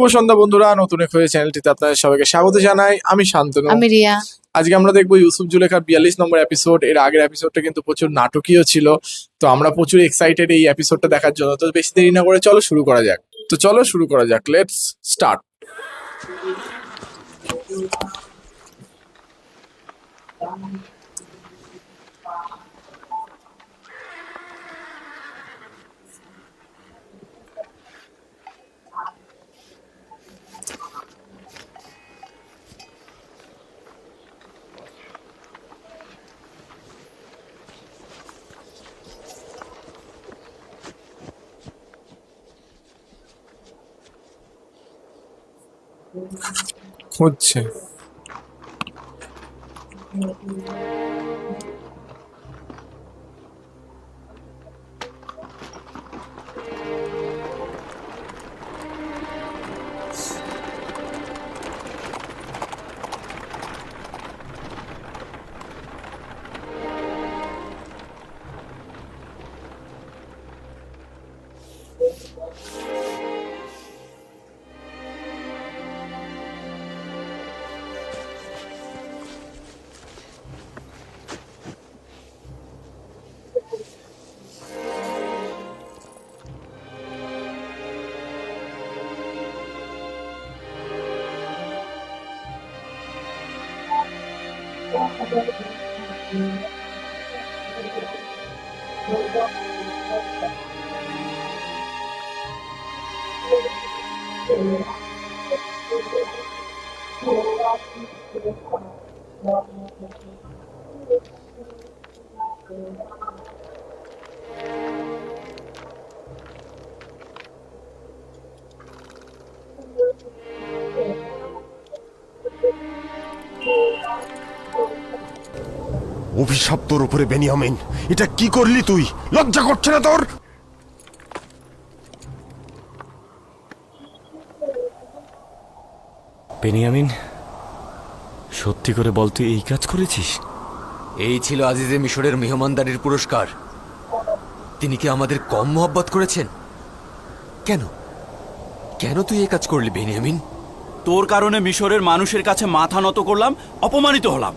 শুভ সন্ধ্যা বন্ধুরা, নতুন এক হয়ে চ্যানেলটিতে আপনাদের সবাইকে স্বাগত জানাই। আমি শান্তনু। আমি রিয়া। আজকে আমরা দেখবো ইউসুফ জুলেখার 42 নম্বর এপিসোড। এর আগের এপিসোডটা কিন্তু প্রচুর নাটকীয় ছিল, তো আমরা প্রচুর এক্সাইটেড এই এপিসোডটা দেখার জন্য। তো বেশি দেরি না করে চলো শুরু করা যাক। Let's start. হচ্ছে অভিশাপ তোর উপরে বেনিয়ামিন, এটা কি করলি তুই? লজ্জা করছে না তোর? বেনিয়ামিন, সত্যি করে বল, তুই এই কাজ করেছিস? এই ছিল আজিজে মিশরের মেহমানদারির পুরস্কার। তিনি কি আমাদের কম মহব্বত করেছেন? কেন কেন তুই এই কাজ করলি বেনিয়ামিন? তোর কারণে মিশরের মানুষের কাছে মাথা নত করলাম, অপমানিত হলাম।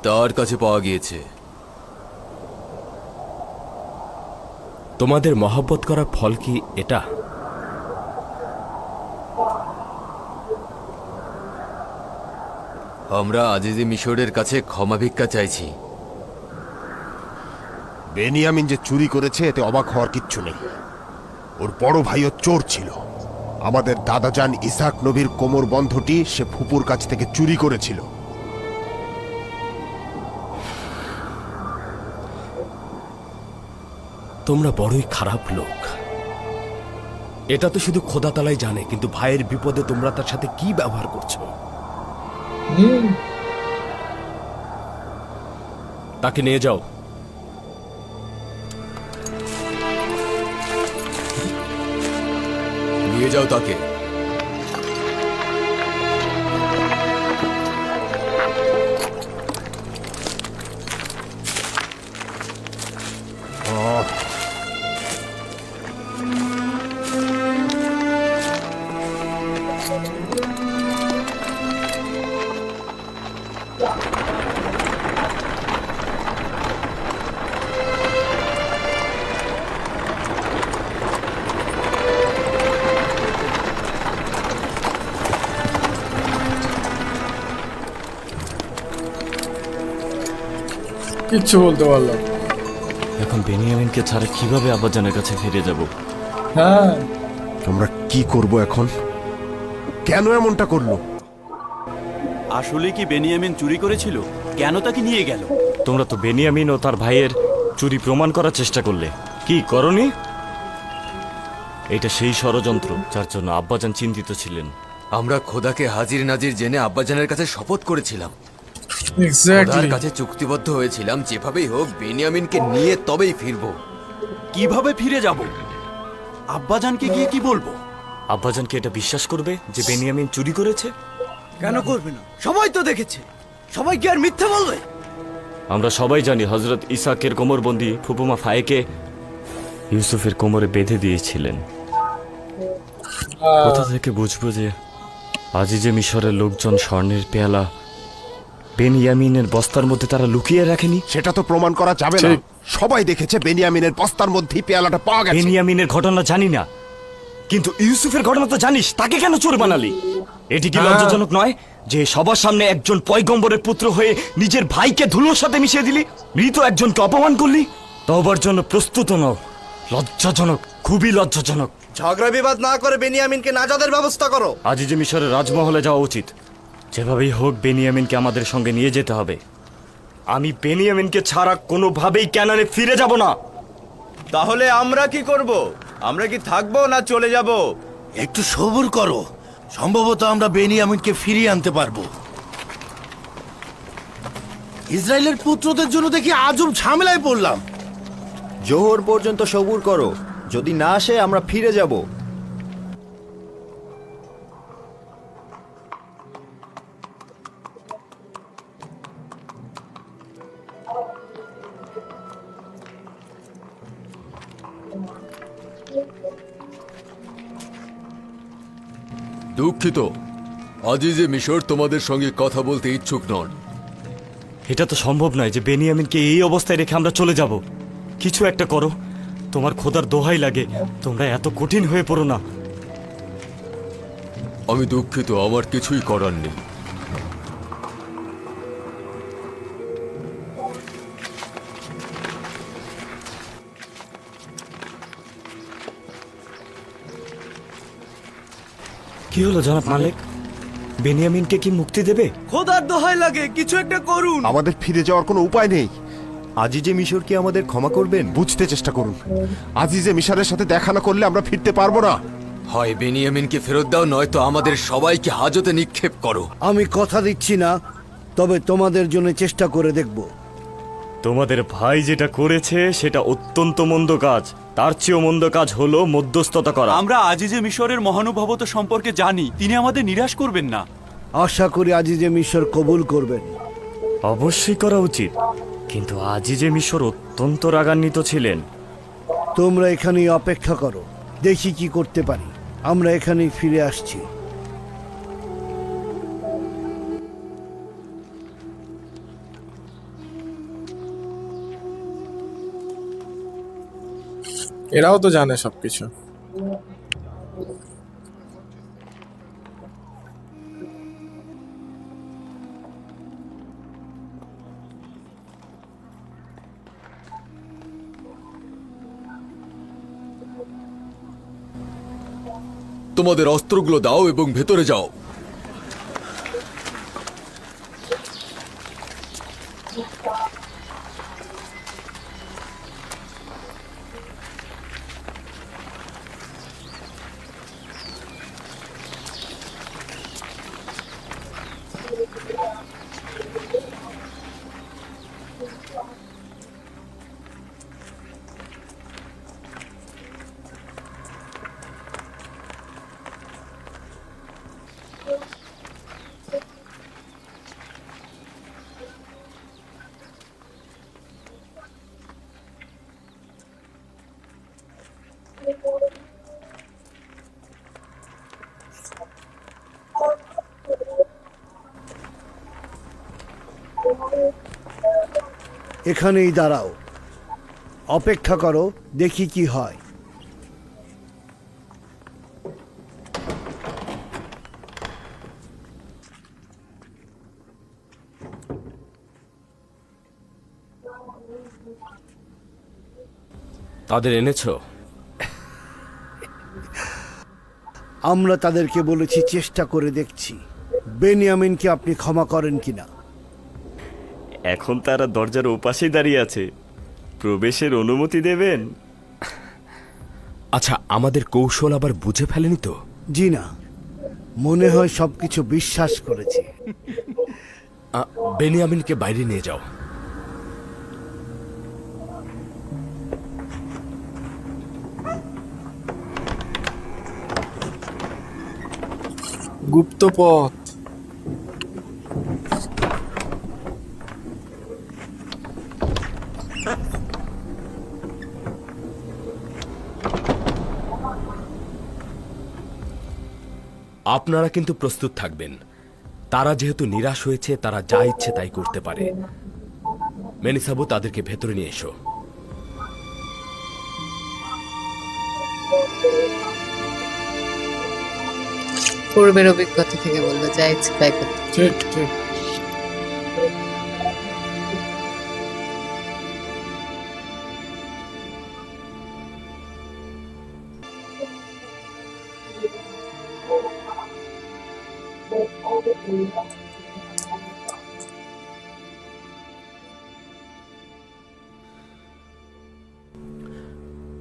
তার কাছে পাওয়া গিয়েছে। তোমাদের মহব্বত করার ফল কি এটা? আমরা আজিজে মিশরের কাছে ক্ষমা ভিক্ষা চাইছি। বেনিয়ামিন যে চুরি করেছে এতে অবাক হওয়ার কিচ্ছু নেই। ওর বড় ভাইও চোর ছিল। আমাদের দাদাজান ইসাক নবীর কোমর বন্ধটি সে ফুপুর কাছ থেকে চুরি করেছিল। তোমরা বড়ই খারাপ লোক। এটা তো শুধু খোদা তালাই জানে, কিন্তু ভাইয়ের বিপদে তোমরা তার সাথে কি ব্যবহার করছো। তাকে নিয়ে যাও। নিয়ে যাও তাকে। কিচ্ছু বলতে পারলাম। এখন বেনিয়ামিনকে ছাড়া কিভাবে আব্বাজানের কাছে ফিরে যাব? হ্যাঁ, আমরা কি করব এখন? কেন এমনটা করলো? আসলে কি বেনিয়ামিন চুরি করেছিল? কেন তাকে নিয়ে গেল? তোমরা তো বেনিয়ামিন ও তার ভাইয়ের চুরি প্রমাণ করার চেষ্টা করলে, কি করনি? এটা সেই ষড়যন্ত্র যার জন্য আব্বাজান চিন্তিত ছিলেন। আমরা খোদাকে হাজির নাজির জেনে আব্বাজানের কাছে শপথ করেছিলাম, খোদার এক্স্যাক্টলি। কাছে চুক্তিবদ্ধ হয়েছিলাম যেভাবেই হোক বেনিয়ামিনকে নিয়ে তবেই ফিরবো। কিভাবে ফিরে যাব? আব্বাজানকে গিয়ে কি বলবো? আব্বাজানকে এটা বিশ্বাস করবে যে বেনিয়ামিন চুরি করেছে? কেন করবে না? সবাই তো দেখেছে। সবাই কি আর মিথ্যে বলবে? আমরা সবাই জানি হযরত ইসাকের কোমরবন্দি ফুপুমা ফায়েকে ইউসুফের কোমরে বেঁধে দিয়েছিলেন। কোথা থেকে বুঝবো যে আজিজে মিশরের লোকজন স্বর্ণের পেয়ালা বেনিয়ামিনের বস্তার মধ্যে তারা লুকিয়ে রাখেনি? সেটা তো প্রমাণ করা যাবে না। ঠিক। সবাই দেখেছে বেনিয়ামিনের বস্তার মধ্যেই পেয়ালাটা পাওয়া গেছে। বেনিয়ামিনের ঘটনা জানি না, কিন্তু ইউসুফের ঘটনা তো জানিস। তাকে কেন চোর বানালি? এটি কি লজ্জাজনক নয় যে সবার সামনে একজন পয়গম্বরের পুত্র হয়ে নিজের ভাইকে ধুলোর সাথে মিশিয়ে দিলি? মৃত একজনকে অপমান করলি। তবার জন্য প্রস্তুত নও। লজ্জাজনক, খুবই লজ্জাজনক। ঝগড়া বিবাদ না করে বেনিয়ামিনকে নাজাদের ব্যবস্থা করো। আজিজে মিশরের রাজমহলে যাওয়া উচিত। যেভাবেই হোক বেনিয়ামিনকে আমাদের সঙ্গে নিয়ে যেতে হবে। আমি বেনিয়ামিনকে ছাড়া কোনোভাবেই ক্যানানে ফিরে যাব না। তাহলে আমরা কি করব? আমরা কি থাকবো না চলে যাব? একটু সবুর করো, সম্ভবত আমরা বেনিয়ামিনকে ফিরিয়ে আনতে পারবো। ইসরায়েলের পুত্রদের জন্য দেখি আজব ঝামেলায় পড়লাম। জোহর পর্যন্ত সবুর করো, যদি না আসে আমরা ফিরে যাব। দুঃখিত, আজিজে মিশর তোমাদের সঙ্গে কথা বলতে ইচ্ছুক নন। এটা তো সম্ভব নয় যে বেনিয়ামিনকে এই অবস্থায় রেখে আমরা চলে যাব। কিছু একটা করো, তোমার খোদার দোহাই লাগে, তোমরা এত কঠিন হয়ে পড়ো না। আমি দুঃখিত, আমার কিছুই করার নেই। কি হলো জনাব মালিক? বেনিয়ামিনকে কি মুক্তি দেবে? খোদার দোহাই লাগে, কিছু একটা করুন। আমাদের ফিরে যাওয়ার কোনো উপায় নেই। আজিজে মিশর কি আমাদের ক্ষমা করবেন? বুঝতে চেষ্টা করুন। আজিজে মিশরের সাথে দেখা না করলে আমরা ফিরতে পারবো না। হয় বেনিয়ামিনকে ফেরত দাও, নয়তো আমাদের সবাইকে হাজতে নিক্ষেপ করো। আমি কথা দিচ্ছি না, তবে তোমাদের জন্য চেষ্টা করে দেখব। তোমাদের ভাই যেটা করেছে সেটা অত্যন্ত মন্দ কাজ। তার চেয়েও মন্দ কাজ হলো মধ্যস্থতা করা। আমরা আজিজে মিশরের মহানুভবতা সম্পর্কে জানি, তিনি আমাদের নিরাশ করবেন না। আশা করি আজিজে মিশর কবুল করবেন। অবশ্যই করা উচিত, কিন্তু আজিজে মিশর অত্যন্ত রাগান্বিত ছিলেন। তোমরা এখানেই অপেক্ষা করো, দেখি কি করতে পারি। আমরা এখানেই ফিরে আসছি। এরাও তো জানে সবকিছু। তোমাদের অস্ত্রগুলো দাও এবং ভেতরে যাও। এখানেই দাঁড়াও, অপেক্ষা করো, দেখি কি হয়। তাদের এনেছো? আমরা তাদেরকে বলেছি চেষ্টা করে দেখছি বেনিয়ামিনকে আপনি ক্ষমা করেন কিনা। এখন তারা দরজার ওপাশেই দাঁড়িয়ে আছে। প্রবেশের অনুমতি দেবেন? আচ্ছা, আমাদের কৌশল আবার বুঝে ফেলেনি তো? জি না, মনে হয় সবকিছু বিশ্বাস করেছি। বেনিয়ামিনকে বাইরে নিয়ে যাও। গুপ্তপথ। আপনারা কিন্তু প্রস্তুত থাকবেন। তারা যেহেতু নিরাশ হয়েছে, তারা যা ইচ্ছে তাই করতে পারে। মেনিসাবু, তাদেরকে ভেতরে নিয়ে এসো। পূর্বের অভিজ্ঞতা থেকে বলবো, যা ইচ্ছে তাই করতে। ঠিক ঠিক।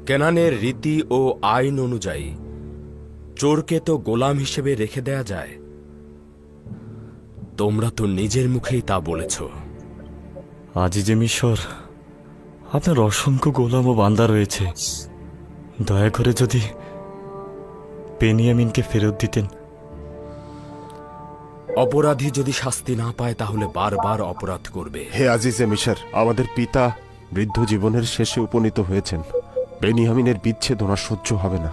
কেনানের রীতি ও আইন অনুযায়ী চোরকে তো গোলাম হিসেবে রেখে দেয়া যায়। তোমরা তো নিজের মুখেই তা বলেছ। আজিজে মিশর, আপনার অসংখ্য গোলাম ও বান্দা রয়েছে। দয়া করে যদি বেনিয়ামিনকে ফেরত দিতেন। অপরাধী যদি শাস্তি না পায় তাহলে বারবার অপরাধ করবে। হে আজিজে মিশর, আমাদের পিতা বৃদ্ধ জীবনের শেষে উপনীত হয়েছেন। বেনিয়ামিনের বিচ্ছেদ ওনার সহ্য হবে না।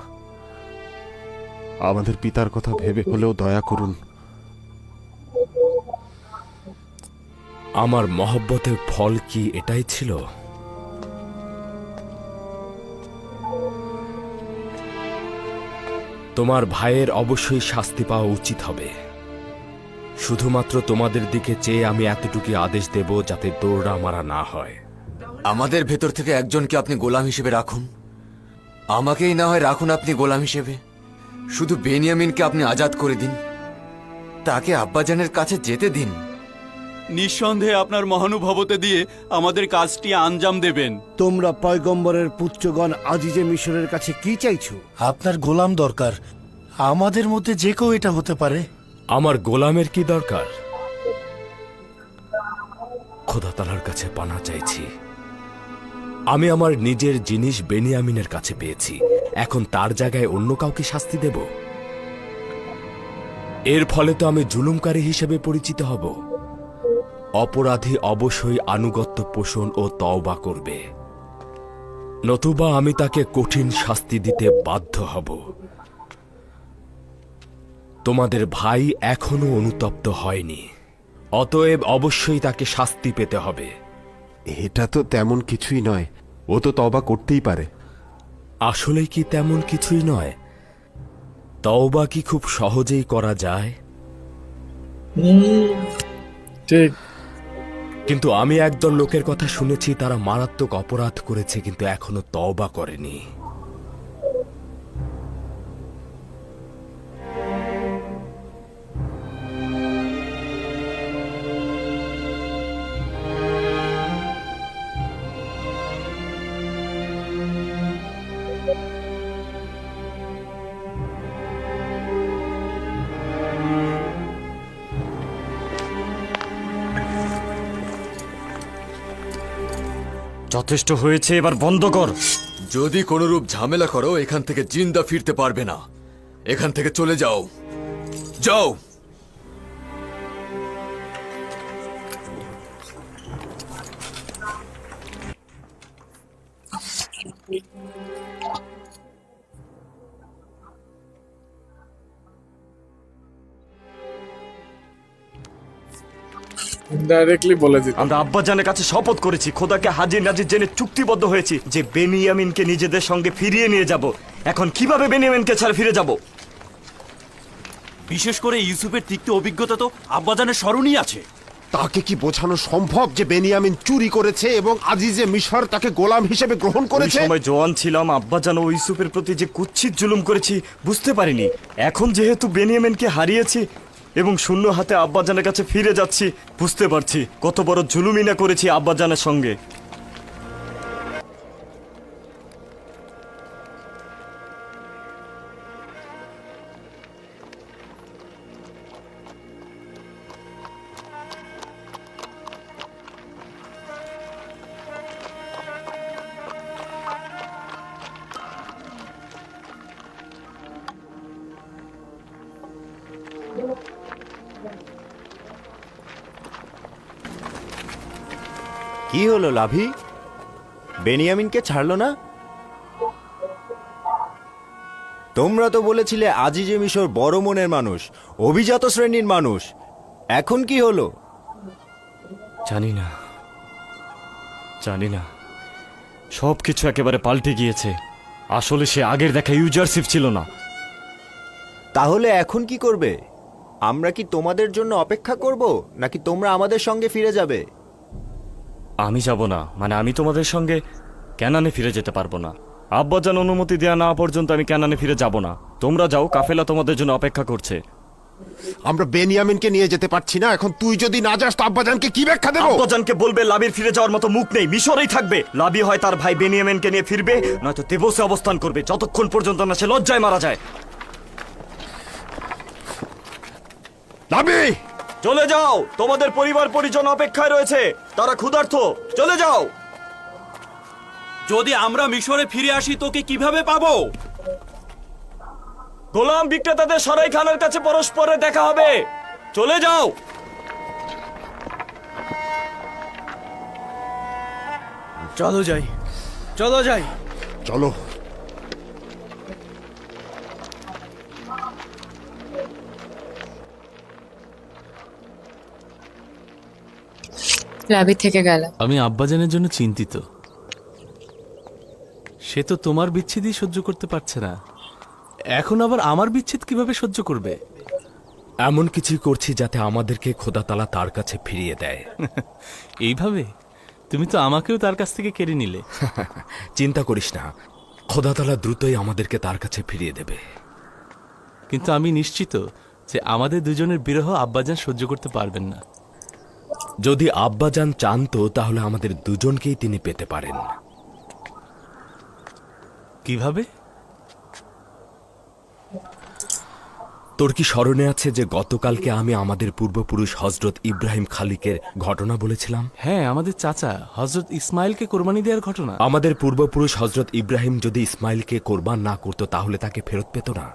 আমাদের পিতার কথা ভেবে হলেও দয়া করুন। আমার মহব্বতের ফল কি এটাই ছিল? তোমার ভাইয়ের অবশ্যই শাস্তি পাওয়া উচিত হবে। শুধুমাত্র তোমাদের দিকে চেয়ে আমি এতটুকু আদেশ দেব যাতে দৌড়া মারা না হয়। আমাদের ভেতর থেকে একজনকে আপনি গোলাম হিসেবে রাখুন। আমাকেই না হয় রাখুন আপনি গোলাম হিসেবে। শুধু বেনিয়ামিনকে আপনি আজাদ করে দিন। তাকে আব্বাজানের কাছে যেতে দিন। নিঃসন্দেহে আপনার মহানুভবতে দিয়ে আমাদের কাজটি আঞ্জাম দেবেন। তোমরা পয়গম্বরের পুত্রগণ আজিজে মিশরের কাছে কি চাইছো? আপনার গোলাম দরকার। আমাদের মধ্যে যে কেউ এটা হতে পারে। আমার গোলামের কি দরকার? খোদা তাআলার কাছে পানা চাইছি। আমি আমার নিজের জিনিস বেনিয়ামিনের কাছে পেয়েছি। এখন তার জায়গায় অন্য কাউকে শাস্তি দেব? এর ফলে তো আমি জুলুমকারী হিসেবে পরিচিত হব। অপরাধী অবশ্যই আনুগত্য পোষণ ও তওবা করবে, নতুবা আমি তাকে কঠিন শাস্তি দিতে বাধ্য হব। তোমাদের ভাই এখনো অনুতপ্ত হয়নি, অতএব অবশ্যই তাকে শাস্তি পেতে হবে। এটা তো তেমন কিছুই নয়, ও তো তওবা করতেই পারে। আসলেই কি তেমন কিছুই নয়? তওবা কি খুব সহজেই করা যায়? ঠিক। কিন্তু আমি একদল লোকের কথা শুনেছি, তারা মারাত্মক অপরাধ করেছে কিন্তু এখনো তওবা করেনি। যথেষ্ট হয়েছে, এবার বন্ধ কর। যদি কোনরূপ ঝামেলা করো এখান থেকে জিন্দা ফিরতে পারবে না। এখান থেকে চলে যাও, যাও। ডাইরেক্টলি বলে দিত। আমরা আব্বাজানের কাছে শপথ করেছি, খোদাকে হাজির নাজির জেনে চুক্তিবদ্ধ হয়েছি যে বেনিয়ামিনকে নিজেদের সঙ্গে ফিরিয়ে নিয়ে যাব। এখন কিভাবে বেনিয়ামিনকে ছাড়া ফিরে যাব? বিশেষ করে ইউসুফের তিক্ত অভিজ্ঞতা তো আব্বাজানের স্মরণই আছে। তাকে কি বোঝানো সম্ভব যে বেনিয়ামিন চুরি করেছে এবং আজিজে মিশর তাকে গোলাম হিসেবে গ্রহণ ওই করেছে? সময় জওয়ান ছিলাম, আব্বাজান ও ইউসুফের প্রতি যে কুৎসিত জুলুম করেছি বুঝতে পারিনি। এখন যেহেতু বেনিয়ামিনকে হারিয়েছি এবং শূন্য হাতে আব্বাজানের কাছে ফিরে যাচ্ছি, বুঝতে পারছি কত বড় জুলুমই না করেছি আব্বাজানের সঙ্গে। কি হলো লাভি? বেনিয়ামিনকে ছাড়লো না? তোমরা তো বলেছিলে আজিজে মিশর বড় মনের মানুষ, অভিজাত শ্রেণীর মানুষ। এখন কি হলো? জানি না, জানি না, সব কিছু একেবারে পাল্টে গিয়েছে। আসলে সে আগের দেখা ইউজারশিপ ছিল না। তাহলে এখন কি করবে? আমরা কি তোমাদের জন্য অপেক্ষা করব, নাকি তোমরা আমাদের সঙ্গে ফিরে যাবে? আমি যাব না, মানে আমি তোমাদের সঙ্গে ক্যানানে ফিরে যেতে পারবো না। আব্বাজান অনুমতি দেওয়া না পর্যন্ত আমি ক্যানানে ফিরে যাব না। তোমরা যাও, কাফেলা তোমাদের জন্য অপেক্ষা করছে। আমরা বেনিয়ামিনকে নিয়ে যেতে পারছি না, এখন তুই যদি না যাস তো আব্বাজানকে কি ব্যাখ্যা দেবো? আব্বাজানকে বলবে লাবির ফিরে যাওয়ার মতো মুখ নেই, মিশরেই থাকবে। লাবি হয় তার ভাই বেনিয়ামিনকে নিয়ে ফিরবে, নয়তো তেবসে অবস্থান করবে, যতক্ষণ পর্যন্ত না সে লজ্জায় মারা যায়। লাবি! চলে যাও, তোমাদের পরিবার পরিজন অপেক্ষায় রয়েছে, তারা ক্ষুধার্ত। চলে যাও। যদি আমরা মিশরে ফিরে আসি তোকে কিভাবে পাবো? গোলাম বিক্রেতাদের সরাই খানের কাছে পরস্পরের দেখা হবে। চলে যাও। চলো যাই, চলো যাই। চলো। লাবি থেকে গেল। আমি আব্বাজানের জন্য চিন্তিত। সে তো তোমার বিচ্ছেদই সহ্য করতে পারছে না, এখন আবার আমার বিচ্ছেদ কিভাবে সহ্য করবে? এমন কিছুই করছি যাতে আমাদেরকে খোদাতালা তার কাছে ফিরিয়ে দেয়। এইভাবে? তুমি তো আমাকেও তার কাছ থেকে কেড়ে নিলে। চিন্তা করিস না, খোদাতালা দ্রুতই আমাদেরকে তার কাছে ফিরিয়ে দেবে। কিন্তু আমি নিশ্চিত যে আমাদের দুজনের বিরহ আব্বাজান সহ্য করতে পারবেন না। যদি আব্বাজান চান তো তাহলে আমাদের দুজনকেই তিনি পেতে পারেন। কিভাবে? তোর কি স্মরণে আছে যে গতকালকে আমি আমাদের পূর্বপুরুষ হজরত ইব্রাহিম খালিকের ঘটনা বলেছিলাম? হ্যাঁ, আমাদের চাচা হজরত ইসমাইলকে কোরবানি দেওয়ার ঘটনা। আমাদের পূর্বপুরুষ হজরত ইব্রাহিম যদি ইসমাইলকে কোরবান না করত তাহলে তাকে ফেরত পেত না।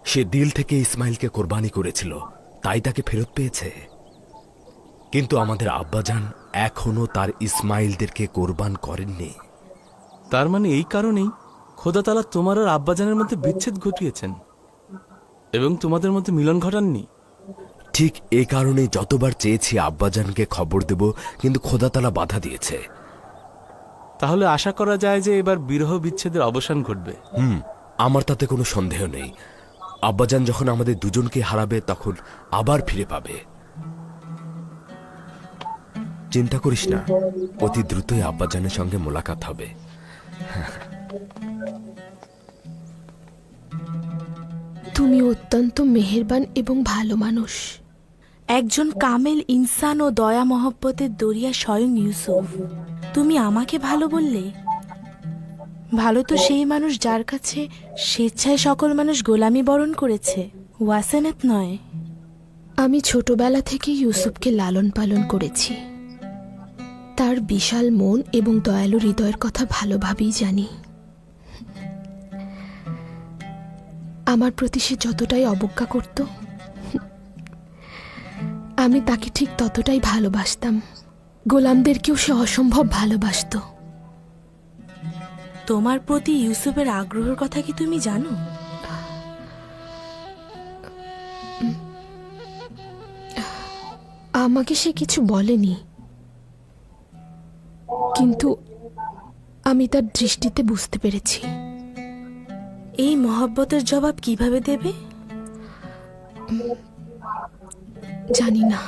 সে দিল থেকে ইসমাইলকে কোরবানি করেছিল, তাই তাকে ফেরত পেয়েছে। কিন্তু আমাদের আব্বাজান এখনো তার ইসমাইলদেরকে কোরবান করেননি। তার মানে এই কারণেই খোদাতালা তোমার আর আব্বাজানের মধ্যে বিচ্ছেদ ঘটিয়েছেন এবং তোমাদের মধ্যে মিলন ঘটাননি। ঠিক এই কারণেই যতবার চেয়েছি আব্বাজানকে খবর দেব, কিন্তু খোদাতালা বাধা দিয়েছে। তাহলে আশা করা যায় যে এবার বিরহ বিচ্ছেদের অবসান ঘটবে। আমার তাতে কোনো সন্দেহ নেই। আব্বাজান যখন আমাদের দুজনকে হারাবে তখন আবার ফিরে পাবে। চিন্তা করিস না, অতি দ্রুতই আব্বাজানের সঙ্গে মোলাকাত হবে। তুমি অত্যন্ত মেহেরবান এবং ভালো মানুষ, একজন কামেল ইনসান ও দয়া মহব্বতের দরিয়া স্বয়ং ইউসুফ। তুমি আমাকে ভালো বললে? ভালো তো সেই মানুষ যার কাছে স্বেচ্ছায় সকল মানুষ গোলামি বরণ করেছে, ওয়াসেনেত নয়। আমি ছোটবেলা থেকে ইউসুফকে লালন পালন করেছি। তার বিশাল মন এবং দয়ালু হৃদয়ের কথা ভালোভাবেই জানি। আমার প্রতি সে যতটাই অবজ্ঞা করত, আমি তাকে ঠিক ততটাই ভালোবাসতাম। গোলামদেরকেও সে অসম্ভব ভালোবাসত। তোমার প্রতি ইউসুফের আগ্রহের কথা কি তুমি জানো? আমাকে সে কিছু বলেনি, কিন্তু আমি তার দৃষ্টিতে বুঝতে পেরেছি। এই মহব্বতের জবাব কিভাবে দেবে জানি না।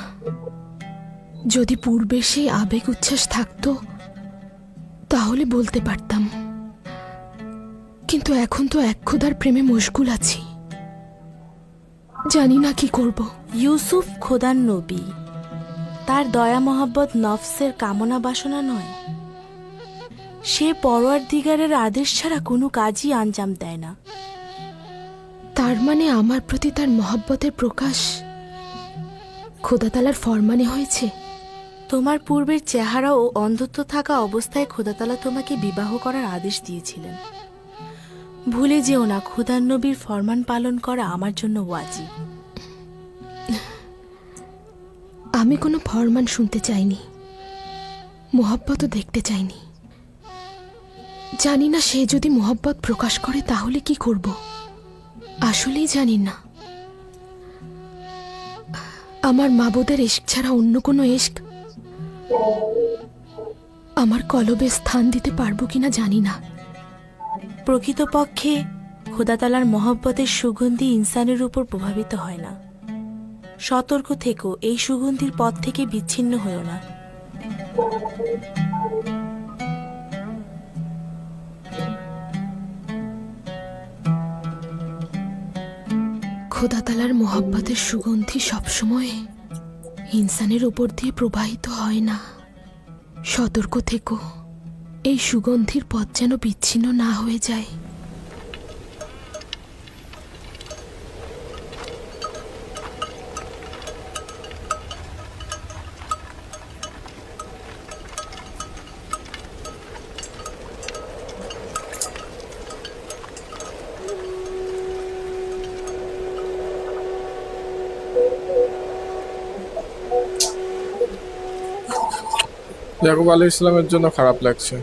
যদি পূর্বে সেই আবেগ উচ্ছ্বাস থাকতো তাহলে বলতে পারতাম, কিন্তু এখন তো এক খোদার প্রেমে মশগুল আছি, জানি না কি করব। ইউসুফ খোদার নবী, তার দয়া মহব্বত নফসের কামনা বাসনা নয়। সে পরওয়ারদিগারের আদেশ ছাড়া কোনো কাজই আঞ্জাম দেয় না। তার মানে আমার প্রতি তার মহব্বতের প্রকাশ খোদাতালার ফরমানে হয়েছে। তোমার পূর্বের চেহারা ও অন্ধত্ব থাকা অবস্থায় খোদাতালা তোমাকে বিবাহ করার আদেশ দিয়েছিলেন। ভুলে যেও না, খোদার নবীর ফরমান পালন করা আমার জন্য ওয়াজিব। আমি কোনো ফরমান শুনতে চাইনি। মোহব্বতও দেখতে চাইনি। জানি না সে যদি মোহব্বত প্রকাশ করে তাহলে কি করব, আসলেই জানি না। আমার মাবুদের ইশক ছাড়া অন্য কোনো ইশক আমার কলবে স্থান দিতে পারবো কিনা জানি না। প্রকৃতপক্ষে খোদাতালার মহব্বতের সুগন্ধি ইনসানের উপর প্রভাবিত হয় না। সতর্ক থেকো, এই সুগন্ধির পথ থেকে বিচ্ছিন্ন হও না। খোদাতালার মোহব্বতের সুগন্ধি সবসময় ইনসানের উপর দিয়ে প্রবাহিত হয় না। সতর্ক থেকো, এই সুগন্ধির পথ যেন বিচ্ছিন্ন না হয়ে যায়। ইয়াকুব আলাইহিস সালামের জন্য খারাপ লাগছে।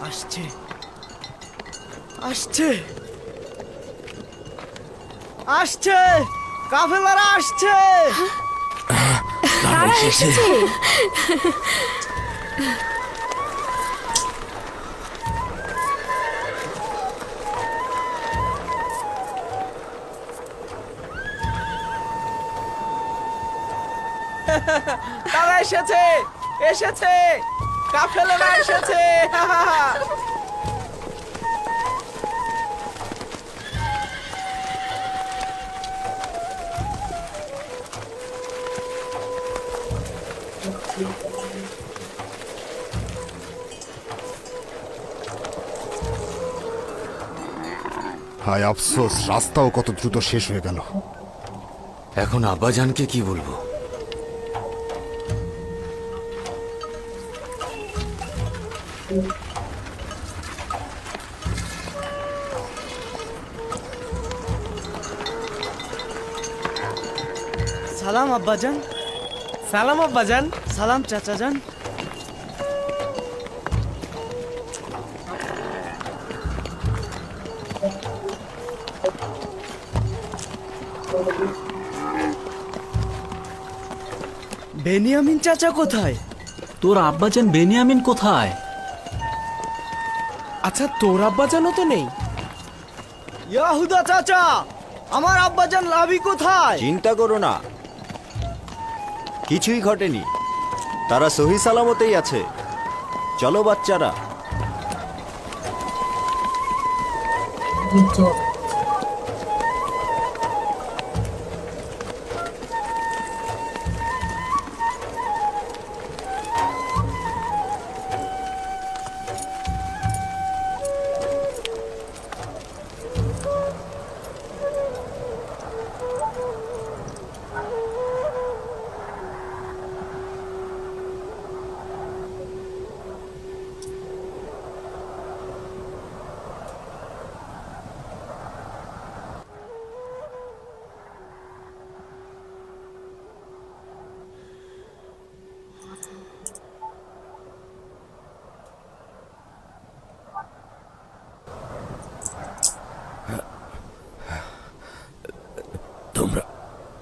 আসছে আসছে আসছে, কাফেলারা আসছে। তারা এসেছে। তারা এসেছে, এসেছে, কাফেলারা এসেছে। হায় আফসোস, রাস্তাও কত দ্রুত শেষ হয়ে গেল। এখন আব্বাজানকে কি বলবো? সালাম আব্বাজান, সালাম আব্বাজান, সালাম চাচাজান। বেনিয়ামিন চাচা কোথায়? তোর আব্বাজান বেনিয়ামিন কোথায়? আচ্ছা, তোর আব্বাজানও তো নেই। ইয়াহুদা চাচা, আমার আব্বাজান লাভি কোথায়? চিন্তা করো না, কিছুই ঘটেনি, তারা সহি সালামতেই আছে। চলো বাচ্চারা।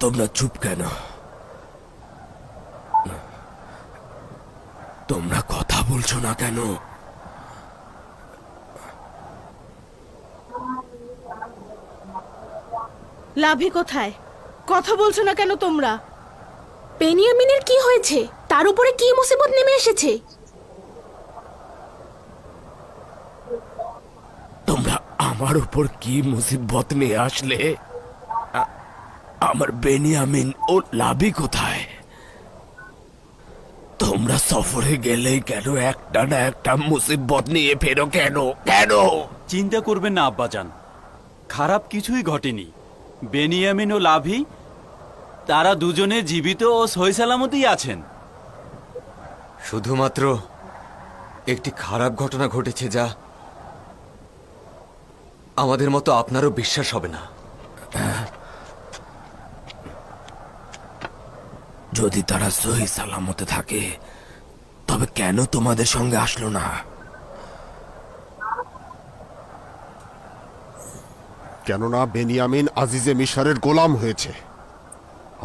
তোমরা চুপ কেন? তোমরা কথা বলছো না কেন? লাভি কোথায়? কথা বলছো না কেন তোমরা? বেনিয়ামিনের কি হয়েছে? তার উপরে কি মুসিবত নেমে এসেছে? আমার উপর কি মুসিবত নিয়ে আসলে? আমার বেনিয়ামিন ও লাভি কোথায়? তোমরা সফরে গেলেই কেন একটা না একটা মুসিবত নিয়ে ফেরো কেন? কেন? চিন্তা করবেন না আব্বাজান, খারাপ কিছুই ঘটেনি। বেনিয়ামিন ও লাভি তারা দুজনে জীবিত ও সহি সালামতই আছেন। শুধুমাত্র একটি খারাপ ঘটনা ঘটেছে, যা আমাদের মতো আপনারও বিশ্বাস হবে না। যদি তারা সহি সালামতে থাকে তবে কেন তোমাদের সঙ্গে আসলো না? কেননা বেনিয়ামিন আজিজে মিশরের গোলাম হয়েছে।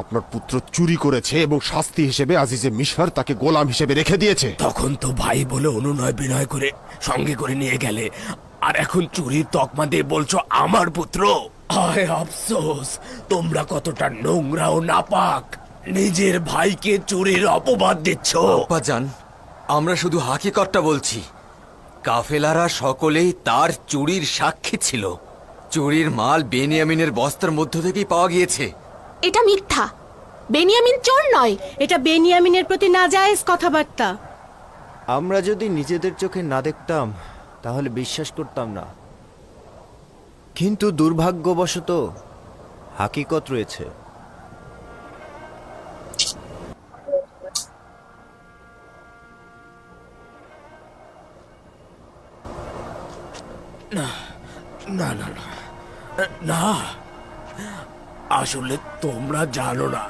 আপনার পুত্র চুরি করেছে এবং শাস্তি হিসেবে আজিজে মিশর তাকে গোলাম হিসেবে রেখে দিয়েছে। তখন তো ভাই বলে অনুনয় বিনয় করে সঙ্গে করে নিয়ে গেলে, আর এখন চুরির তকমা দিয়ে বলছো আমার পুত্র। হায় আফসোস, তোমরা কতটা নোংরা ও নাপাক, নিজের ভাইকে চুরির অপবাদ দিচ্ছ। আব্বাজান, আমরা শুধু হাকিকতটা বলছি। কাফেলারা সকলেই তার চুরির সাক্ষী ছিল। চুরির মাল বেনিয়ামিনের বস্তার মধ্য থেকেই পাওয়া গিয়েছে। এটা মিথ্যা। বেনিয়ামিন চোর নয়। এটা বেনিয়ামিনের প্রতি নাজায়েজ কথাবার্তা। আমরা যদি নিজেদের চোখে না দেখতাম তাহলে বিশ্বাস করতাম না, কিন্তু দুর্ভাগ্যবশত হাকিকত রয়েছে। না না না না না, আসলে তোমরা জানো না,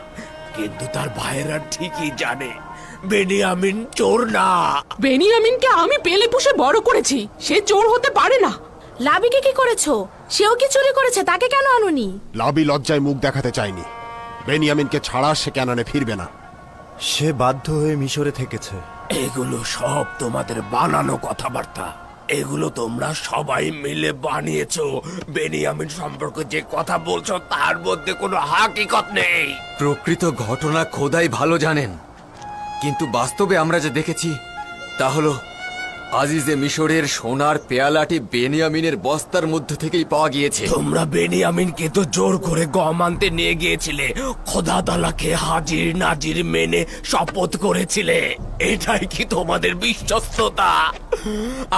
কিন্তু তার ভাইয়েরা ঠিকই জানে বেনিয়ামিন চোর না। বেনিয়ামিনকে আমি পেলে পুষে বড় করেছি, সে চোর হতে পারে না। লাবিকে কি করেছো? সেও কি চুরি করেছে? তাকে কেন আনুনি? লাবি লজ্জায় মুখ দেখাতে চায়নি। বেনিয়ামিনকে ছাড়া সে ক্যানানে ফিরবে না। সে বাধ্য হয়ে মিশরে থেকেছে। এগুলো সব তোমাদের বানানো কথাবার্তা। এগুলো তোমরা সবাই মিলে বানিয়েছো। বেনিয়ামিন সম্পর্কে যে কথা বলছো তার মধ্যে কোনো হাকিকত নেই। প্রকৃত ঘটনা খোদাই ভালো জানেন, কিন্তু বাস্তবে আমরা যে দেখেছি তা হলো আজিজে মিশরের সোনার পেয়ালাটি বেনিয়ামিনের বস্তার মধ্য থেকেই পাওয়া গিয়েছে। তোমরা বেনিয়ামিনকে তো জোর করে গম আনতে নিয়ে গিয়েছিলে, খোদা তাআলাকে হাজির নাজির মেনে শপথ করেছিলে। এটাই কি তোমাদের বিশ্বস্ততা?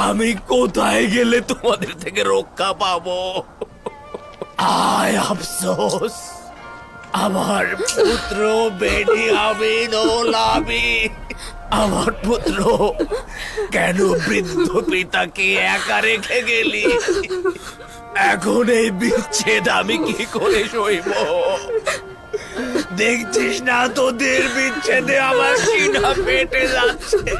আমি কোথায় গেলে তোমাদের থেকে রক্ষা পাবো? আয় আফসোস, আমার পুত্র বেনিয়ামিন ও লাবি, আমার পুত্র কেন বৃদ্ধ পিতাকে একা রেখে গেলি? এখন এই বিচ্ছেদ আমি কি করে সইব? দেখছিস না তোদের বিচ্ছেদে আমার সিনা ফেটে যাচ্ছে,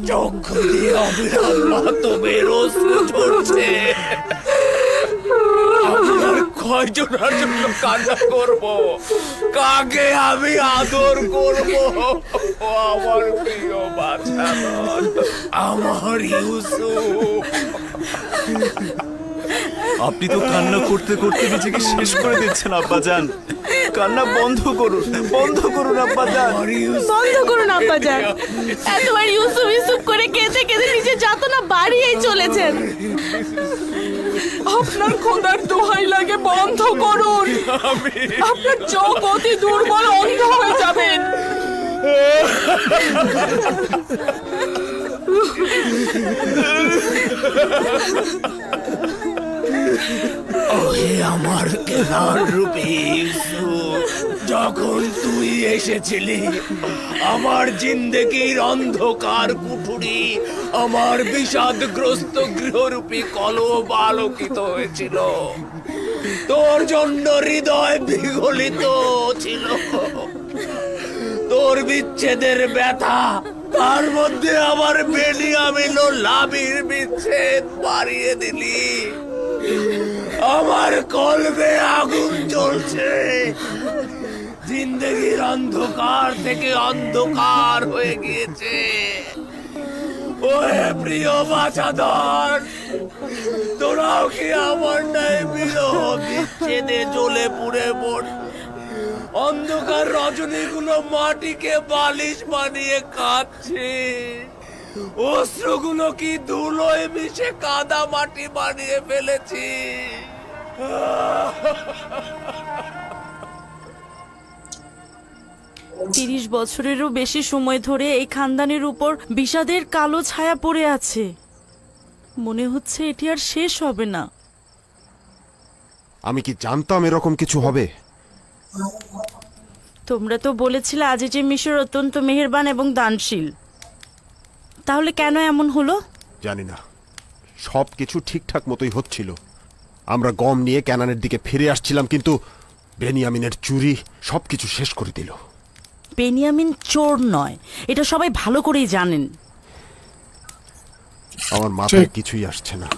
চক্ষু দিয়ে অবিরাম মাতমের অশ্রু ঝরছে। আমি আর কয়জনের জন্য কান্না করব? কাকে আমি আদর করব? আমার প্রিয় বাচ্চা, আমার ইউসুফ। আপনি তো কান্না করতে করতে নিজেকে শেষ করে দিচ্ছেন আব্বাজান। কান্না বন্ধ করুন, বন্ধ করুন আব্বাজান। বন্ধ করুন আব্বাজান। এতবার ইউসুফ ইউসুফ করে কেঁদে কেঁদে নিজের যাতনা বাড়িয়েই চলেছেন। আপনার খোদার দোহাই লাগে, বন্ধ করুন। আপনার চোখ অতি দুর্বল, অন্ধ হয়ে যাবেন। ওহে আমার কেনার রূপী ইউসুফ, যখন তুই এসেছিলি আমার জিন্দেগির অন্ধকার কুঠুরি, আমার বিষাদগ্রস্ত গৃহরূপী কলব আলোকিত হয়েছিল। তোর জন্য হৃদয় বিগলিত ছিল। তোর বিচ্ছেদের ব্যথা, তার মধ্যে আমার বেনিয়ামিন ও লাবির বিচ্ছেদ বাড়িয়ে দিলি। আমার কলবে আগুন জ্বলছে, জিন্দেগির অন্ধকার থেকে অন্ধকার হয়ে গিয়েছে। ওহে প্রিয় বাছাধন, তোরাও কি আমার ন্যায় বিরহ বিচ্ছেদে জ্বলে পুড়ে পড়? অন্ধকার রজনীগুলো মাটিকে বালিশ বানিয়ে কাঁদছে। অশ্রুগুলো কি ধুলোয় মিশে কাদা মাটি বানিয়ে ফেলেছি। 30 বছরেরও বেশি সময় ধরে এই খানদানের উপর বিষাদের কালো ছায়া পড়ে আছে। মনে হচ্ছে এটি আর শেষ হবে না। আমি কি জানতাম এরকম কিছু হবে? তোমরা তো বলেছিলে আজিজে মিশর অত্যন্ত মেহেরবান এবং দানশীল। তাহলে কেন এমন হলো? জানি না, সব কিছু ঠিকঠাক মতোই হচ্ছিল। আমরা গম নিয়ে ক্যানানের দিকে ফিরে আসছিলাম, কিন্তু বেনিয়ামিনের চুরি সবকিছু শেষ করে দিল। বেনিয়ামিন চোর নয়, এটা সবাই ভালো করেই জানেন। আমার মাথায় কিছুই আসছে না।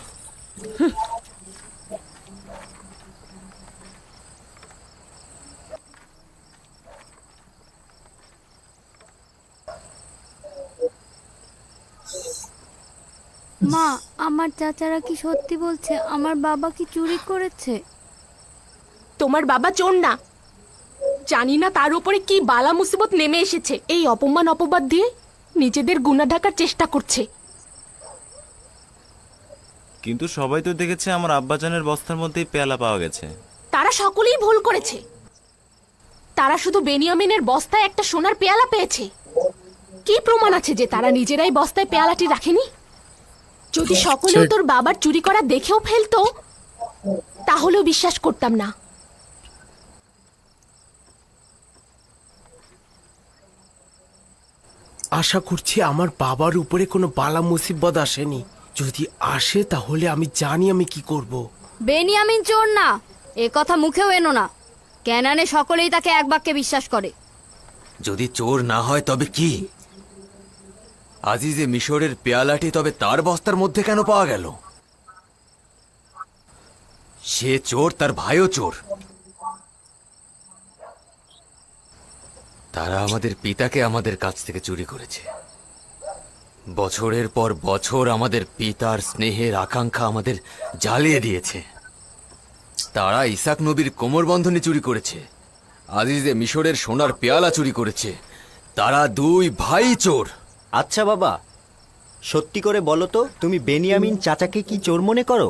মা, আমার চাচারা কি সত্যি বলছে আমার বাবা কি চুরি করেছে? তোমার বাবা চোর না। জানি না তার উপরে কি বালা মুসিবত নেমে এসেছে। এই অপমান অপবাদ দিয়ে নিজেদের গুনাহ ঢাকার চেষ্টা করছে। কিন্তু সবাই তো দেখেছে আমার আব্বাজানের বস্তার মধ্যেই পেয়ালা পাওয়া গেছে। তারা সকলেই ভুল করেছে। তারা শুধু বেনিয়ামিনের বস্তায় একটা সোনার পেয়ালা পেয়েছে। কি প্রমাণ আছে যে তারা নিজেরাই বস্তায় পেয়ালাটি রাখেনি? যদি সকলেও তোর বাবার চুরি করা দেখেও ফেলতো, তাহলেও বিশ্বাস করতাম না। আশা করছি আমার বাবার উপরে কোনো বালা মুসিবত আসেনি। যদি আসে তাহলে আমি জানি আমি কি করব। বেনিয়ামিন চোর না, এ কথা মুখেও এনো না। ক্যানানে সকলেই তাকে এক বাক্যে বিশ্বাস করে। যদি চোর না হয় তবে কি? আজিজে মিশরের পেয়ালাটি তবে তার বস্তার মধ্যে কেন পাওয়া গেল? সে চোর, তার ভাইও চোর। তারা আমাদের পিতাকে আমাদের কাছ থেকে চুরি করেছে। বছরের পর বছর আমাদের পিতার স্নেহের আকাঙ্ক্ষা আমাদের জ্বালিয়ে দিয়েছে। তারা ইসাক নবীর কোমরবন্ধনী চুরি করেছে, আজিজে মিশরের সোনার পেয়ালা চুরি করেছে। তারা দুই ভাই চোর। আচ্ছা বাবা, সত্যি করে বলো তো, তুমি বেনিয়ামিন চাচাকে কি চোর মনে করো?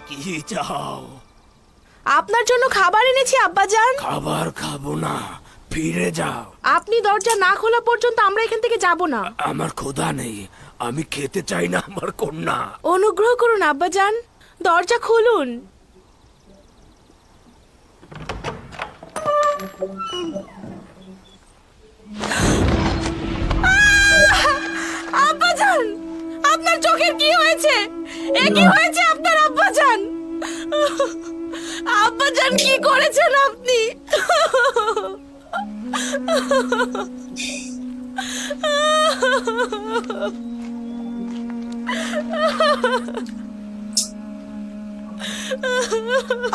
কি চাও? আপনার জন্য খাবার এনেছি আব্বাজান। খাবার খাবো না, ফিরে যাও। আপনি দরজা না খোলা পর্যন্ত আমরা এখান থেকে যাব না। আমার ক্ষুধা নেই, আমি খেতে চাই না আমার কন্যা। অনুগ্রহ করুন আব্বাজান, দরজা খুলুন। আব্বাজান, আপনার চোখের কি হয়েছে? এ কি হয়েছে আপনার আব্বাজান? আব্বাজান কি করেছেন আপনি?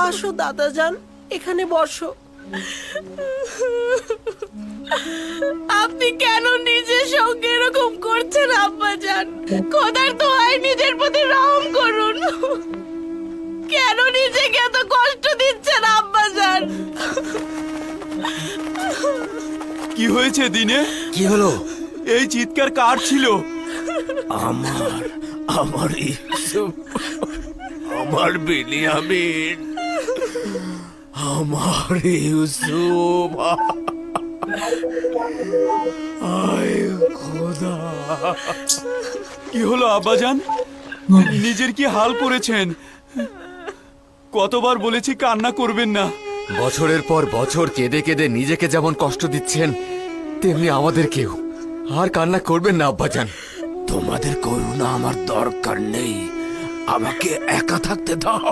আসো দাদাজান, এখানে বসো। আপনি কেন নিজের সঙ্গে এরকম করছেন আব্বাজান? খোদার দোহাই নিজের প্রতি রহম করুন। কেন নিজেকে এত কষ্ট দিচ্ছেন আব্বাজান? কি হয়েছে দিনে? কি হলো? এই চিৎকার কার ছিল? আমার ইউসুফ, আমার বেনিয়ামিন, আমার ইউসুফ। আয় খোদা! কি হলো আব্বাজান? নিজের কি হাল করেছেন? কতবার বলেছি কান্না করবেন না। বছরের পর বছর কেঁদে কেঁদে নিজেকে যেমন কষ্ট দিচ্ছেন, তেমনি আমাদেরকেও। আর কান্না করবেন না আব্বাজান। তোমাদের করুণা আমার দরকার নেই, আমাকে একা থাকতে দাও।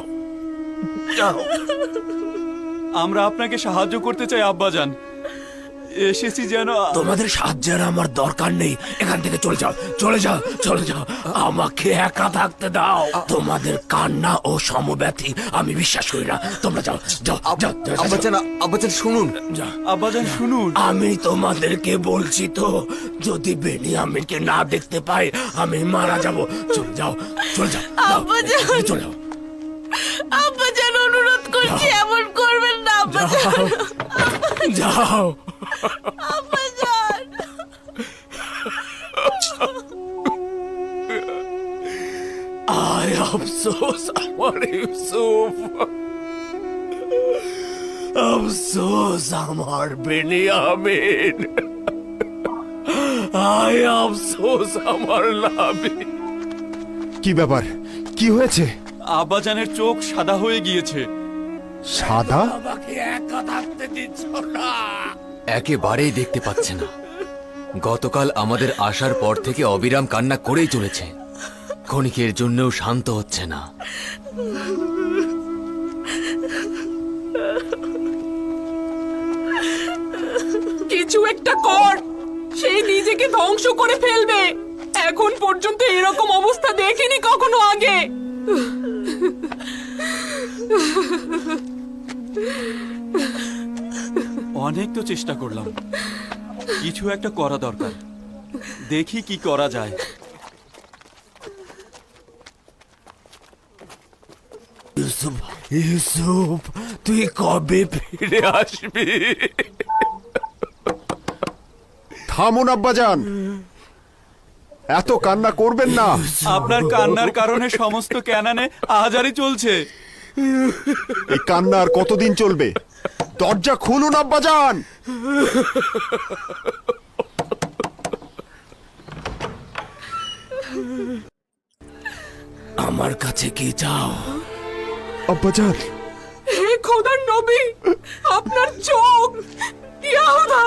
আমরা আপনাকে সাহায্য করতে চাই আব্বাজান। এসেছি যেন তোমাদের সাহায্যের আমার দরকার নেই, এখান থেকে চলে যাও, চলে যাও, চলে যাও, আমাকে একা থাকতে দাও। তোমাদের কান্না ও সমব্যথী আমি বিশ্বাস করি না, তোমরা যাও, যাও, যাও, যাও, যাও। আব্বাজান শুনুন। আব্বাজান শুনুন, আমি তোমাদেরকে বলছি তো, যদি বেনিয়ামিনকে না দেখতে পাই আমি মারা যাব। চলে যাও, চলে যাও, যাও, চলে যাও। আব্বাজান অনুরোধ করছি, এমন করবেন না আব্বাজান। যাও। আব্বাজান আয় আফসোস আমার ইউসুফ, আফসোস আমার বেনিয়ামিন, আয় আফসোস আমার লাভি। কি ব্যাপার, কি হয়েছে? আব্বাজানের চোখ সাদা হয়ে গিয়েছে। সাদা? আমাকে একা থাকতে দিচ্ছ না। একেবারেই দেখতে পাচ্ছে না। গতকাল আমাদের আসার পর থেকে অবিরাম কান্না করেই চলেছে, ক্ষণিকের জন্যও শান্ত হচ্ছে না। কিছু একটা কর, সেই নিজেকে ধ্বংস করে ফেলবে। এখন পর্যন্ত এরকম অবস্থা দেখিনি কখনো আগে। অনেক তো চেষ্টা করলাম, কিছু একটা করা দরকার। দেখি কি করা যায়। ইউসুফ, ইউসুফ, তুই কবে ফিরে আসবি? থামুন আব্বাজান, এত কান্না করবেন না। আপনার কান্নার কারণে সমস্ত ক্যানানে আহাজারি চলছে। এই কান্না আর কতদিন চলবে? দরজা খুলুন আব্বাজান। আমার কাছে কি চাও? আব্বাজান, হে খোদার নবী, আপনার চোখ। ইয়াহুদা,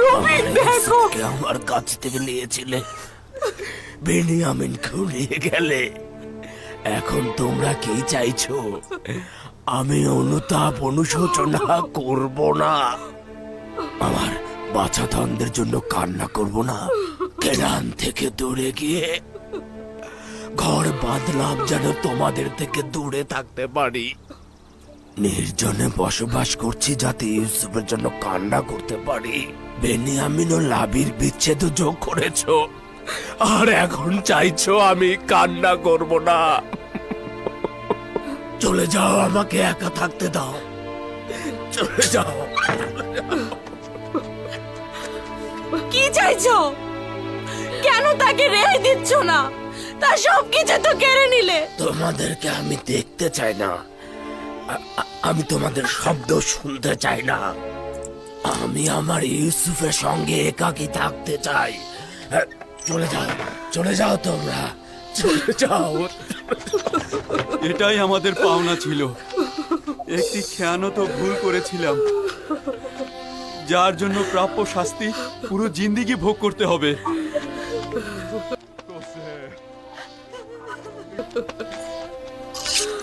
রবিন দেখো। কে আমার কাছ থেকে নিয়েছিলে, বেনিয়ামিনকেও নিয়ে গেলে। এখন তোমরা কি চাইছো? আমি অনুতাপ অনুশোচনা করব না, আমার বাছাধনদের জন্য কান্না করব না। কেনান থেকে দূরে গিয়ে ঘর বাঁধলাম যেন তোমাদের থেকে দূরে থাকতে পারি। নির্জনে বসবাস করছি যাতে ইউসুফের জন্য কান্না করতে পারি। বেনিয়ামিন ও লাবির বিচ্ছেদ যোগ করেছো, আর এখন চাইছো আমি কান্না করব না। চলে যাও, আমাকে একা থাকতে দাও, চলে যাও। কি চাইছো? কেন তাকে রেহাই দিচ্ছ না? তার সবকিছু তো কেড়ে নিলে। তোমাদেরকে আমি দেখতে চাই না, আমি তোমাদের শব্দ শুনতে চাই না। আমি আমার ইউসুফের সঙ্গে একাকী থাকতে চাই। চলে যাও, চলে যাও, তোমরা চলে যাও। এটাই আমাদের পাওনা ছিল। একটি খেয়ানত ভুল করেছিলাম, যার জন্য প্রাপ্য শাস্তি পুরো জিন্দেগি ভোগ করতে হবে।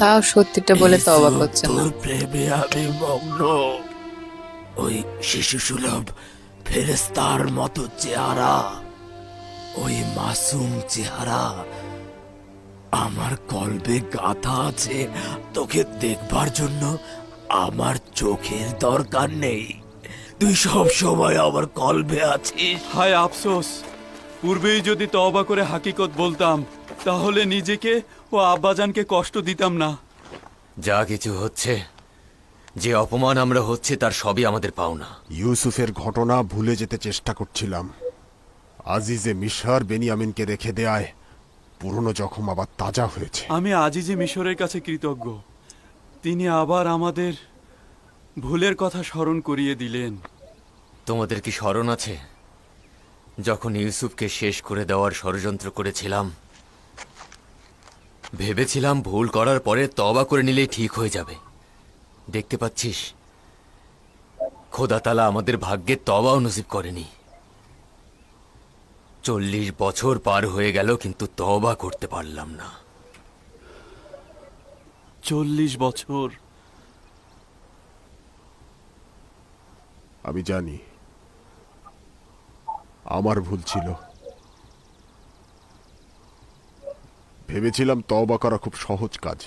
তাও সত্যিটা বলে তওবা করছে না। তোর প্রেমে আমি মগ্ন। ওই শিশু সুলভ ফেরেস্তার মতো চেহারা, ওই মাসুম চেহারা আমার কলবে গাথা আছে। তোকে দেখবার জন্য আমার চোখের দরকার নেই, তুই সব সময় আমার কলবে আছিস। হায় আফসোস, পূর্বেই যদি তওবা করে হাকিকত বলতাম, তাহলে নিজেকে ও আব্বাজানকে কষ্ট দিতাম না। যা কিছু হচ্ছে, যে অপমান আমরা হচ্ছে, তার সবই আমাদের পাওনা। ইউসুফের ঘটনা ভুলে যেতে চেষ্টা করছিলাম। আজিজে মিশর বেনিয়ামিনকে রেখে দেয়ায় পুরনো জখম আবার তাজা হয়েছে। আমি আজিজে মিশরের কাছে কৃতজ্ঞ, তিনি আবার আমাদের ভুলের কথা স্মরণ করিয়ে দিলেন। তোমাদের কি স্মরণ আছে যখন ইউসুফকে শেষ করে দেওয়ার ষড়যন্ত্র করেছিলাম? ভেবেছিলাম ভুল করার পরে তওবা করে নিলেই ঠিক হয়ে যাবে। দেখতে পাচ্ছিস, খোদা তাআলা আমাদের ভাগ্যে তওবাও নসিব করেনি। 40 বছর পার হয়ে গেল, কিন্তু তওবা করতে পারলাম না। 40 বছর। আমি জানি আমার ভুল ছিল। ভেবেছিলাম তওবা করা খুব সহজ কাজ।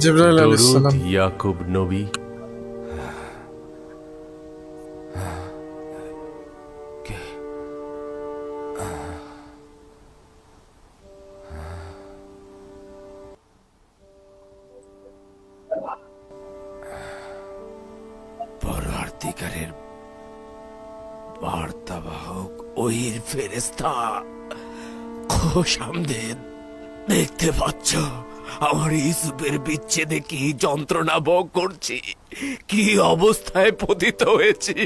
জিবরাইল আলাইহিস দরুদ সালাম। ইয়াকুব নবী। পরওয়ারদিগারের বার্তাবাহক ওহির ফেরেশতা, খোশামদেদ। দেখতে পাচ্ছ আমার ইউসুফের বিচ্ছেদে কি যন্ত্রণা ভোগ করছি, কি অবস্থায় পতিত হয়েছি।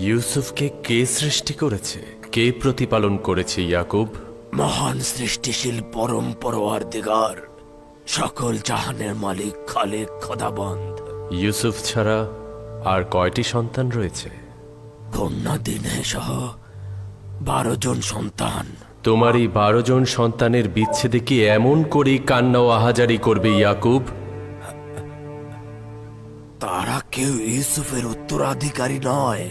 ইউসুফকে কে সৃষ্টি করেছে, কে প্রতিপালন করেছে ইয়াকুব? মহান সৃষ্টিশীল পরম পরওয়ারদিগার, সকল জাহানের মালিক খালেক খোদাবন্দ। ইউসুফ ছাড়া আর কয়টি সন্তান রয়েছে? কন্যা দিনে সহ 12 জন সন্তান। তোমার এই 12 জন সন্তানের বিচ্ছেদে কি এমন করেই কান্না ও আহাজারি করবে ইয়াকুব? তারা কেউ ইউসুফের উত্তরাধিকারী নয়।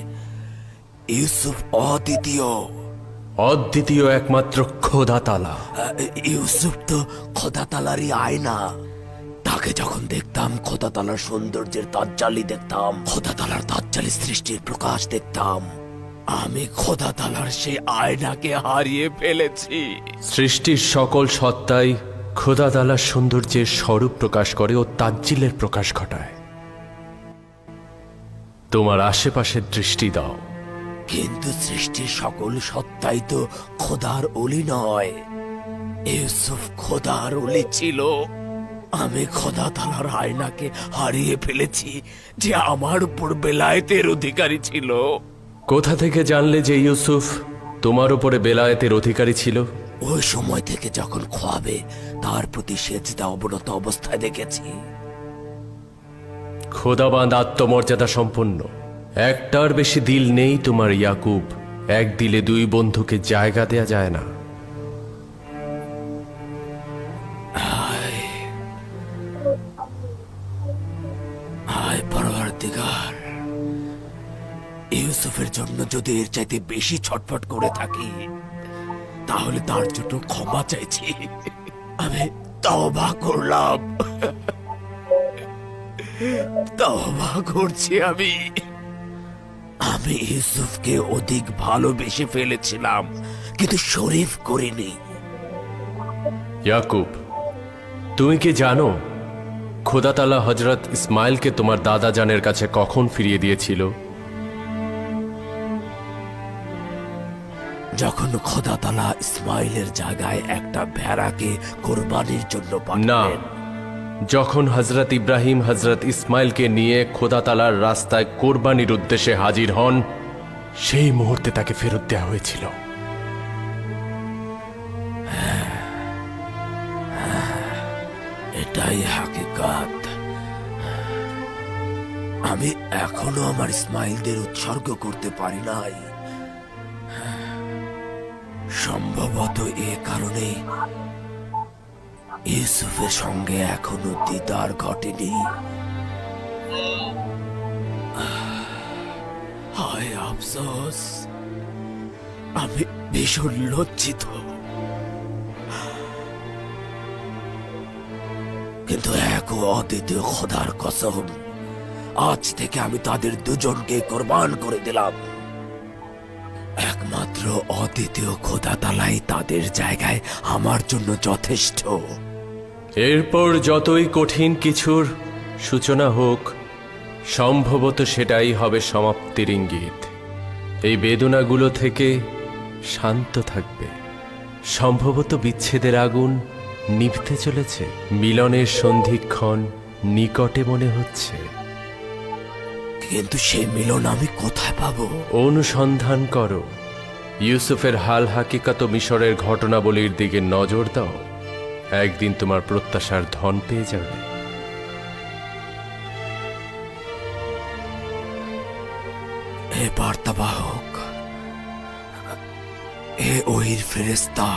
ইউসুফ অদ্বিতীয়। অদ্বিতীয় একমাত্র খোদা তাআলা। ইউসুফ তো খোদা তালারই আয়না। তাকে যখন দেখতাম খোদা তালার সৌন্দর্যের তাজ্জালি দেখতাম, খোদা তালার তাজ্জালি সৃষ্টির প্রকাশ দেখতাম। আমি খোদা তালার সেই আয়নাকে হারিয়ে ফেলেছি। সৃষ্টির সকল সত্তাই খোদা তাআলার সৌন্দর্যের স্বরূপ প্রকাশ করে ও তাজ্জিলের প্রকাশ ঘটায়। তোমার আশেপাশের দৃষ্টি দাও। কিন্তু সৃষ্টির সকল সত্তাই তো খোদার অলি নয়। ইউসুফ খোদার অলি ছিল। আমি খোদা তালার আয়নাকে হারিয়ে ফেলেছি, যে আমার উপর বেলায়েতের অধিকারী ছিল। কোথা থেকে জানলে যে ইউসুফ তোমার উপরে বেলায়েতের অধিকারী ছিল? ওই সময় থেকে যখন খোয়াবে তার প্রতি সেজদা অবনত অবস্থায় দেখেছি। খোদাবান্দ আত্মমর্যাদা সম্পন্ন। একটার বেশি দিল নেই তোমার ইয়াকুব। এক দিলে দুই বন্ধুকে জায়গা দেয়া যায় না। হায় পরওয়ারদিগার, ইউসুফের জন্য যদি এর চাইতে বেশি ছটফট করে থাকি, তাহলে তার জন্য ক্ষমা চাইছি। আমি তওবা করলাম, তওবা করছি। আমি ইউসুফকে অধিক ভালোবেসে ফেলেছিলাম, কিন্তু শরীফ করিনি। ইয়াকুব, তুমি কি জানো খোদা তাআলা হযরত ইসমাইলকে তোমার দাদা জানের কাছে কখন ফিরিয়ে দিয়েছিল? যখন খোদা তাআলা ইসমাইলের জায়গায় একটা ভেড়াকে কোরবানির জন্য না, পাঠালেন। যখন হযরত ইব্রাহিম হযরত ইসমাইলকে নিয়ে খোদা তাআলার রাস্তায় কোরবানির উদ্দেশ্যে হাজির হন, সেই মুহূর্তে তাকে ফেরত দেওয়া হয়েছিল। এটাই হাকিকাত। আমি এখনো আমার ইসমাইলদের উৎসর্গ করতে পারি নাই। সম্ভবত এ কারণে ইউসুফের সঙ্গে এখনো দিদার ঘটেনি। হায় আফসোস, আমি ভীষণ লজ্জিত। কিন্তু এক ও অদ্বিতীয় খোদার কসম, আজ থেকে আমি তাদের দুজনকে কোরবান করে দিলাম। একমাত্র অদ্বিতীয় খোদা তাআলাই তাদের জায়গায় আমার জন্য যথেষ্ট। এরপর যতই কঠিন কিছুর সূচনা হোক, সম্ভবত সেটাই হবে সমাপ্তির ইঙ্গিত। এই বেদনাগুলো থেকে শান্ত থাকবে। সম্ভবত বিচ্ছেদের আগুন নিভতে চলেছে, মিলনের সন্ধিক্ষণ নিকটে মনে হচ্ছে। কিন্তু সেই মিলন আমি কোথায় পাবো? অনুসন্ধান করো। ইউসুফের হাল হাকিকাত মিশরের ঘটনাবলীর দিকে নজর দাও। একদিন তোমার প্রত্যাশার ধন পেয়ে যাবে। হে বার্তাবাহক, হে ওহির ফেরেশতা,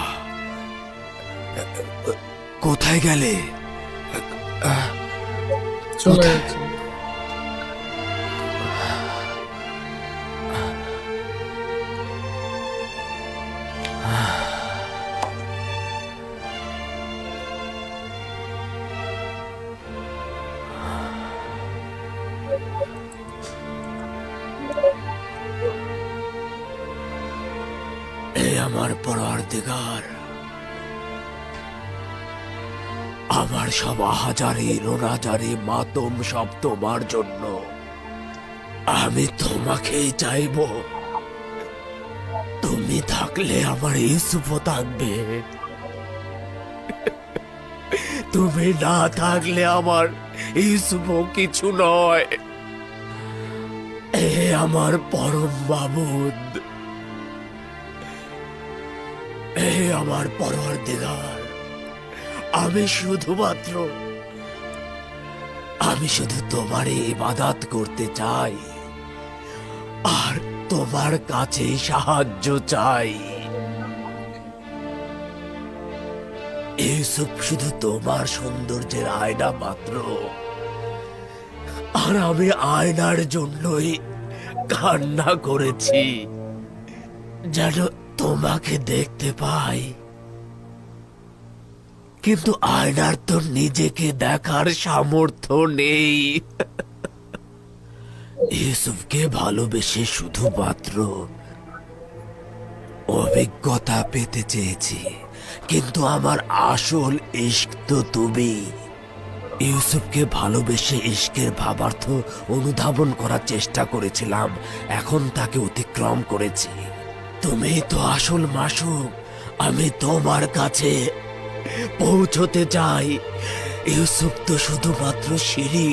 কোথায় গেলে? চলে গেছে। আমার পরওয়ারদিগার, আমার সব আহাজারি রোনাজারি মাতম সব তোমার জন্য। আমি তোমাকেই চাইব। তুমি থাকলে আমার ইউসুফও থাকবে, তুমি না থাকলে আমার ইউসুফও কিছু নয়। এ আমার পরম মাবুদ, এ আমার পরওয়ারদিগার, আমি শুধু তোমারই ইবাদত করতে চাই আর তোমার কাছে সাহায্য চাই। ইউসুফ শুধু তোমার সৌন্দর্যের আয়না মাত্র, আর আমি আয়নার জন্যই কান্না করেছি, যেন তোমাকে দেখতে পাই। কিন্তু আয়নার তো নিজেকে দেখার সামর্থ্য নেই। ইউসুফকে ভালোবেসে শুধুমাত্র অভিজ্ঞতা পেতে চেয়েছি, কিন্তু আমার আসল ইশক তো তুমি। ইউসুফকে ভালোবেসে ইশকের ভাবার্থ অনুধাবন করার চেষ্টা করেছিলাম, এখন তাকে অতিক্রম করেছি। তুমি তো আসল মাসুক, আমি তোমার কাছে পৌঁছতে চাই। ইউসুফ তো শুধুমাত্র সিঁড়ি।